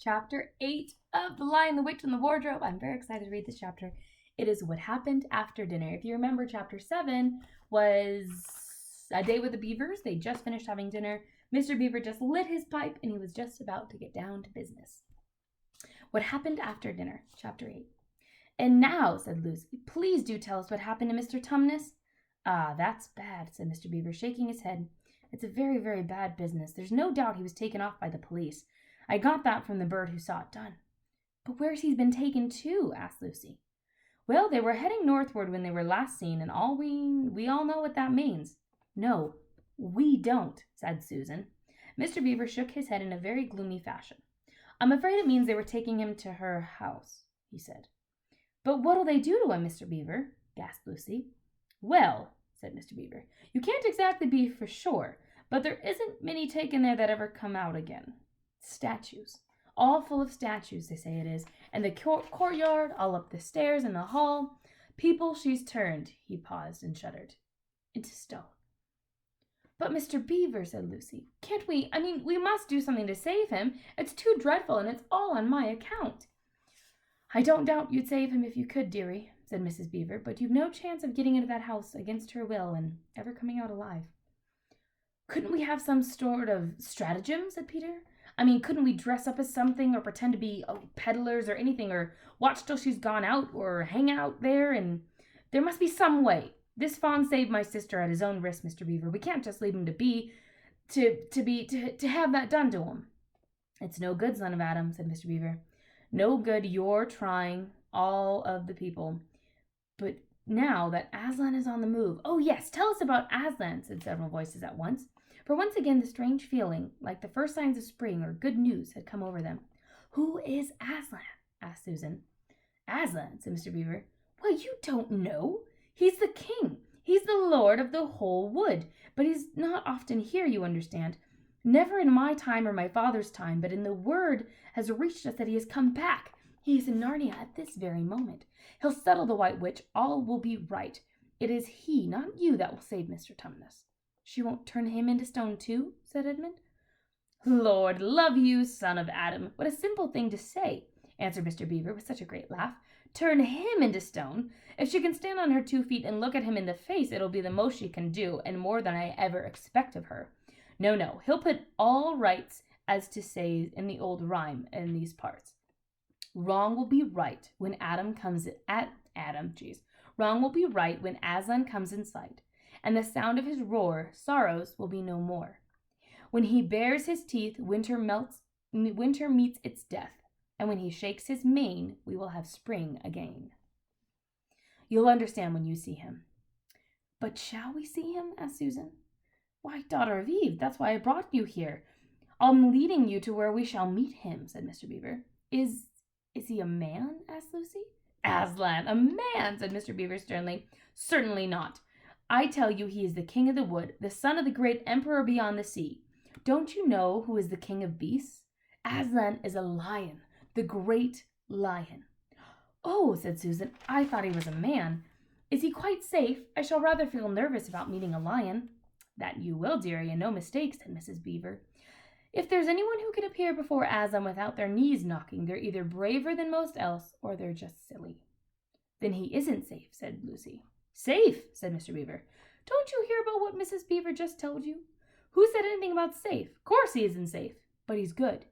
chapter 8 of The Lion, the Witch, and the Wardrobe. I'm very excited to read this chapter. It is what happened after dinner. If you remember, chapter 7 was a day with the Beavers. They just finished having dinner. Mr. Beaver just lit his pipe, and he was just about to get down to business. What happened after dinner, chapter 8. "And now," said Lucy, "please do tell us what happened to Mr. Tumnus." "Ah, that's bad," said Mr. Beaver, shaking his head. "It's a very, very bad business. There's no doubt he was taken off by the police. I got that from the bird who saw it done." "But where's he been taken to?" asked Lucy. "Well, they were heading northward when they were last seen, and we all know what that means." "No, we don't," said Susan. Mr. Beaver shook his head in a very gloomy fashion. "I'm afraid it means they were taking him to her house," he said. "But what'll they do to him, Mr. Beaver?" gasped Lucy. "Well," said Mr. Beaver, "you can't exactly be for sure, but there isn't many taken there that ever come out again. Statues. All full of statues, they say it is, and the courtyard, all up the stairs and the hall. People she's turned," he paused and shuddered, "into stone." "But Mr. Beaver," said Lucy, "can't we must do something to save him. It's too dreadful, and it's all on my account." "I don't doubt you'd save him if you could, dearie," said Mrs. Beaver, "but you've no chance of getting into that house against her will and ever coming out alive." "Couldn't we have some sort of stratagem?" said Peter. Couldn't we dress up as something or pretend to be peddlers or anything, or watch till she's gone out or hang out there? And there must be some way. This fawn saved my sister at his own risk, Mr. Beaver. We can't just leave him to have that done to him." "It's no good, son of Adam," said Mr. Beaver. "No good your trying, all of the people. But now that Aslan is on the move—" "Oh, yes, tell us about Aslan," said several voices at once. For once again the strange feeling, like the first signs of spring or good news, had come over them. "Who is Aslan?" asked Susan. "Aslan," said Mr. Beaver. "Well, you don't know. He's the king. He's the lord of the whole wood. But he's not often here, you understand. Never in my time or my father's time, but in the word has reached us that he has come back. He is in Narnia at this very moment. He'll settle the White Witch. All will be right. It is he, not you, that will save Mr. Tumnus." "She won't turn him into stone too?" said Edmund. "Lord love you, son of Adam, what a simple thing to say," answered Mr. Beaver with such a great laugh. "Turn him into stone! If she can stand on her 2 feet and look at him in the face, it'll be the most she can do, and more than I ever expect of her. No, he'll put all rights, as to say in the old rhyme, in these parts. Wrong will be right when Wrong will be right when Aslan comes in sight, and the sound of his roar, sorrows will be no more. When he bares his teeth, winter meets its death, and when he shakes his mane, we will have spring again. You'll understand when you see him." "But shall we see him?" asked Susan. "Why, daughter of Eve, that's why I brought you here. I'm leading you to where we shall meet him," said Mr. Beaver. Is he a man?" asked Lucy. "Aslan, a man!" said Mr. Beaver sternly. "Certainly not. I tell you he is the king of the wood, the son of the great emperor beyond the sea. Don't you know who is the king of beasts? Aslan is a lion, the great lion." "Oh," said Susan, "I thought he was a man. Is he quite safe? I shall rather feel nervous about meeting a lion." "That you will, dearie, and no mistake," said Mrs. Beaver. "If there's anyone who can appear before Aslan without their knees knocking, they're either braver than most else, or they're just silly." "Then he isn't safe," said Lucy. "Safe!" said Mr. Beaver. "Don't you hear about what Mrs. Beaver just told you? Who said anything about safe? Of course he isn't safe, but he's good.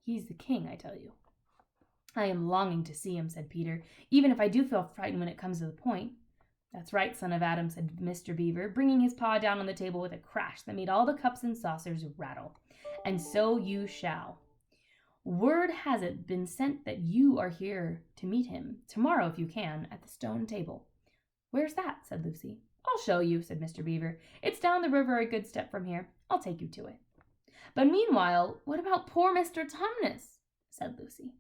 He's the king, I tell you." "I am longing to see him," said Peter, "even if I do feel frightened when it comes to the point." "That's right, son of Adam," said Mr. Beaver, bringing his paw down on the table with a crash that made all the cups and saucers rattle. "And so you shall. Word has it been sent that you are here to meet him, tomorrow if you can, at the stone table." "Where's that?" said Lucy. "I'll show you," said Mr. Beaver. "It's down the river a good step from here. I'll take you to it." "But meanwhile, what about poor Mr. Tumnus?" said Lucy.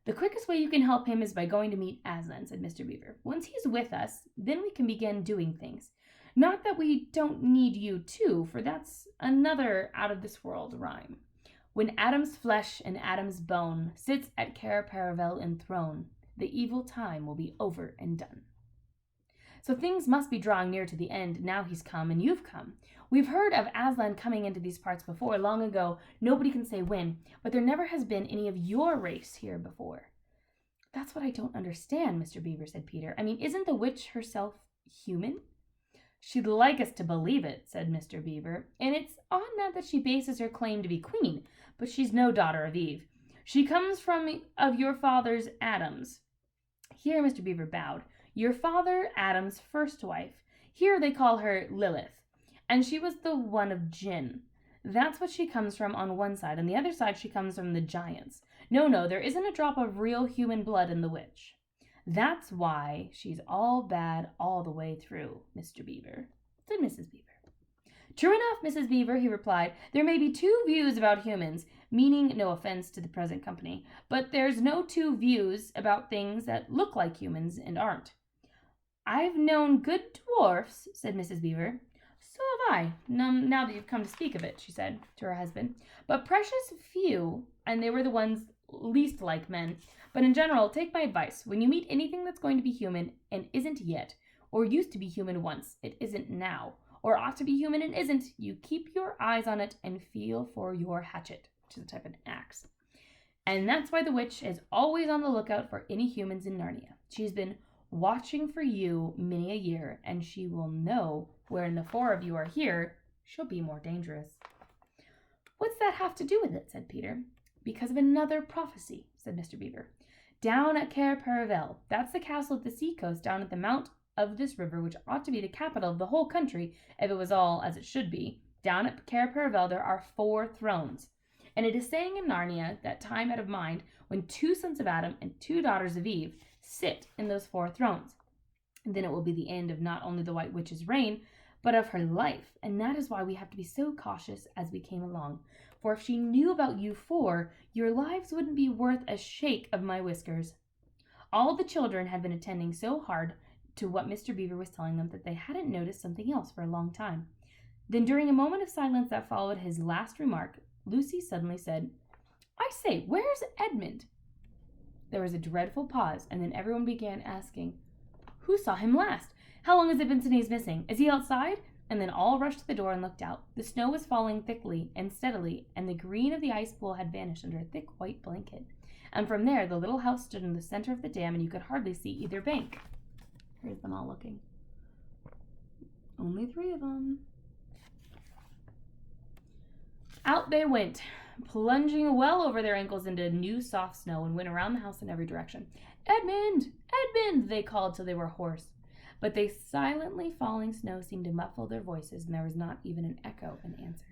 "The quickest way you can help him is by going to meet Aslan," said Mr. Beaver. "Once he's with us, then we can begin doing things. Not that we don't need you too, for that's another out-of-this-world rhyme. When Adam's flesh and Adam's bone sits at Cair Paravel enthroned, the evil time will be over and done." So things must be drawing near to the end. Now he's come and you've come. We've heard of Aslan coming into these parts before, long ago. Nobody can say when, but there never has been any of your race here before. That's what I don't understand, Mr. Beaver, said Peter. I mean, isn't the witch herself human? She'd like us to believe it, said Mr. Beaver, and it's on that she bases her claim to be queen, but she's no daughter of Eve. She comes of your father's Adam's. Here Mr. Beaver bowed. Your father Adam's first wife. Here they call her Lilith, and she was the one of Jinn. That's what she comes from on one side. On the other side she comes from the giants. No, there isn't a drop of real human blood in the witch. That's why she's all bad all the way through, Mr. Beaver, said Mrs. Beaver. True enough, Mrs. Beaver, he replied. There may be two views about humans, meaning no offense to the present company, but there's no two views about things that look like humans and aren't. I've known good dwarfs, said Mrs. Beaver. So have I, now that you've come to speak of it, she said to her husband. But precious few, and they were the ones least like men. But in general, take my advice. When you meet anything that's going to be human and isn't yet, or used to be human once, it isn't now, or ought to be human and isn't, you keep your eyes on it and feel for your hatchet, which is a type of axe. And that's why the witch is always on the lookout for any humans in Narnia. She's been watching for you many a year, and she will know wherein the four of you are here, she'll be more dangerous. What's that have to do with it? Said Peter. Because of another prophecy, said Mr. Beaver. Down at Cair Paravel, that's the castle at the seacoast down at the mount of this river, which ought to be the capital of the whole country if it was all as it should be. Down at Cair Paravel there are 4 thrones. And it is saying in Narnia that time out of mind when 2 sons of Adam and 2 daughters of Eve sit in those 4 thrones. And then it will be the end of not only the White Witch's reign, but of her life. And that is why we have to be so cautious as we came along. For if she knew about you 4, your lives wouldn't be worth a shake of my whiskers. All the children had been attending so hard to what Mr. Beaver was telling them that they hadn't noticed something else for a long time. Then during a moment of silence that followed his last remark, Lucy suddenly said, I say, where's Edmund? There was a dreadful pause, and then everyone began asking, who saw him last? How long has it been since he's missing? Is he outside? And then all rushed to the door and looked out. The snow was falling thickly and steadily, and the green of the ice pool had vanished under a thick white blanket. And from there, the little house stood in the center of the dam, and you could hardly see either bank. Here's them all looking. Only 3 of them. Out they went, plunging well over their ankles into new soft snow, and went around the house in every direction. Edmund! Edmund! They called till they were hoarse. But the silently falling snow seemed to muffle their voices, and there was not even an echo in answer.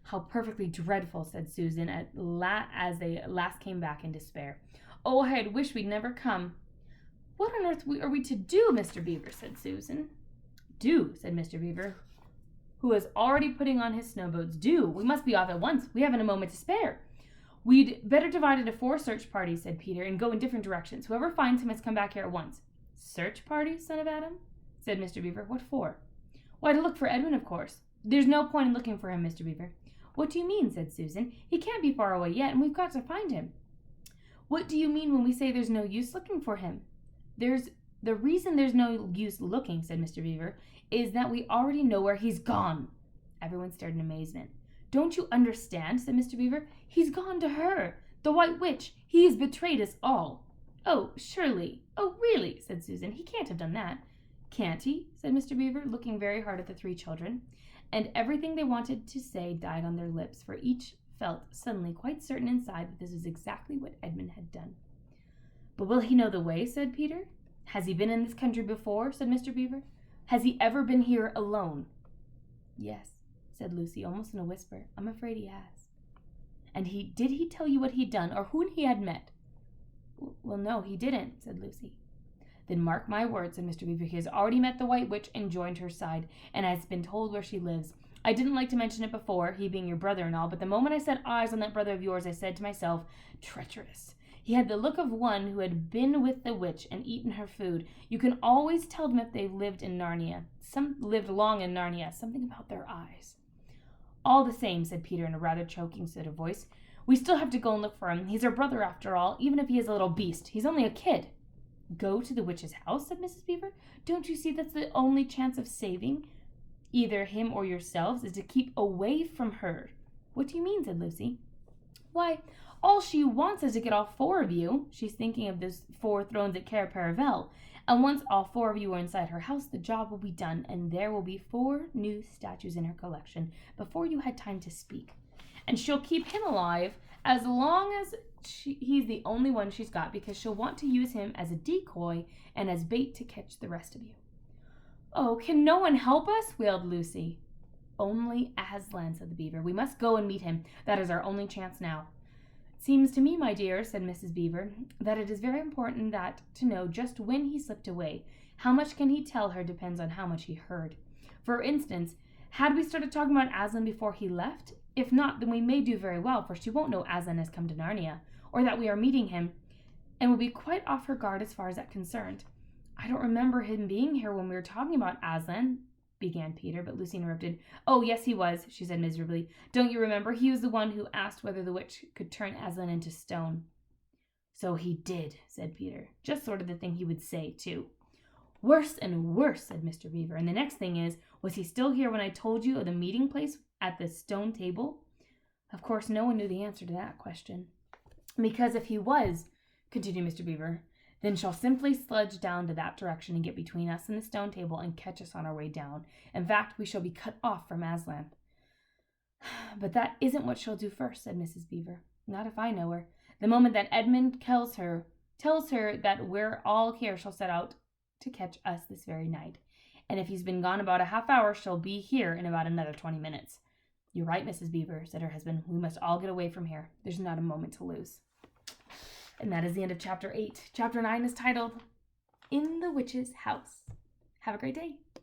How perfectly dreadful, said Susan, as they last came back in despair. Oh, I had wished we'd never come. What on earth are we to do, Mr. Beaver? Said Susan. Do, said Mr. Beaver, who was already putting on his snowboots. Do. We must be off at once. We haven't a moment to spare. We'd better divide into 4 search parties, said Peter, and go in different directions. Whoever finds him must come back here at once. Search parties, son of Adam? Said Mr. Beaver. What for? Why, to look for Edmund, of course. There's no point in looking for him, Mr. Beaver. What do you mean? Said Susan. He can't be far away yet, and we've got to find him. What do you mean when we say there's no use looking for him? The reason there's no use looking, said Mr. Beaver, is that we already know where he's gone. Everyone stared in amazement. Don't you understand? Said Mr. Beaver. He's gone to her, the White Witch. He has betrayed us all. Oh, surely. Oh, really? Said Susan. He can't have done that. Can't he? Said Mr. Beaver, looking very hard at the 3 children. And everything they wanted to say died on their lips, for each felt suddenly quite certain inside that this was exactly what Edmund had done. But will he know the way? Said Peter. Has he been in this country before? Said Mr. Beaver. Has he ever been here alone? Yes, said Lucy, almost in a whisper. I'm afraid he has. And did he tell you what he'd done, or who he had met? Well, no, he didn't, said Lucy. Then mark my words, said Mr. Beaver. He has already met the White Witch and joined her side, and has been told where she lives. I didn't like to mention it before, he being your brother and all, but the moment I set eyes on that brother of yours, I said to myself, treacherous. He had the look of one who had been with the witch and eaten her food. You can always tell them if they've lived in Narnia. Some lived long in Narnia, something about their eyes. All the same, said Peter in a rather choking sort of voice, we still have to go and look for him. He's our brother after all, even if he is a little beast. He's only a kid. Go to the witch's house, said Mrs. Beaver. Don't you see that's the only chance of saving either him or yourselves is to keep away from her? What do you mean, said Lucy. Why, all she wants is to get all 4 of you. She's thinking of those 4 thrones at Cair Paravel. And once all 4 of you are inside her house, the job will be done, and there will be 4 new statues in her collection before you had time to speak. And she'll keep him alive as long as he's the only one she's got, because she'll want to use him as a decoy and as bait to catch the rest of you. Oh, can no one help us? Wailed Lucy. Only Aslan, said the Beaver. We must go and meet him. That is our only chance now. It seems to me, my dear, said Mrs. Beaver, that it is very important to know just when he slipped away. How much can he tell her depends on how much he heard. For instance, had we started talking about Aslan before he left? If not, then we may do very well, for she won't know Aslan has come to Narnia, or that we are meeting him, and will be quite off her guard as far as that's concerned. I don't remember him being here when we were talking about Aslan, began Peter, but Lucy interrupted. Oh, yes, he was, she said miserably. Don't you remember? He was the one who asked whether the witch could turn Aslan into stone. So he did, said Peter. Just sort of the thing he would say, too. Worse and worse, said Mr. Beaver. And the next thing is, was he still here when I told you of the meeting place at the stone table? Of course, no one knew the answer to that question. Because if he was, continued Mr. Beaver, then she'll simply sludge down to that direction and get between us and the stone table and catch us on our way down. In fact, we shall be cut off from Aslan. But that isn't what she'll do first, said Mrs. Beaver. Not if I know her. The moment that Edmund tells her that we're all here, she'll set out to catch us this very night. And if he's been gone about a half hour, she'll be here in about another 20 minutes. You're right, Mrs. Beaver, said her husband. We must all get away from here. There's not a moment to lose. And that is the end of chapter 8. Chapter 9 is titled In the Witch's House. Have a great day.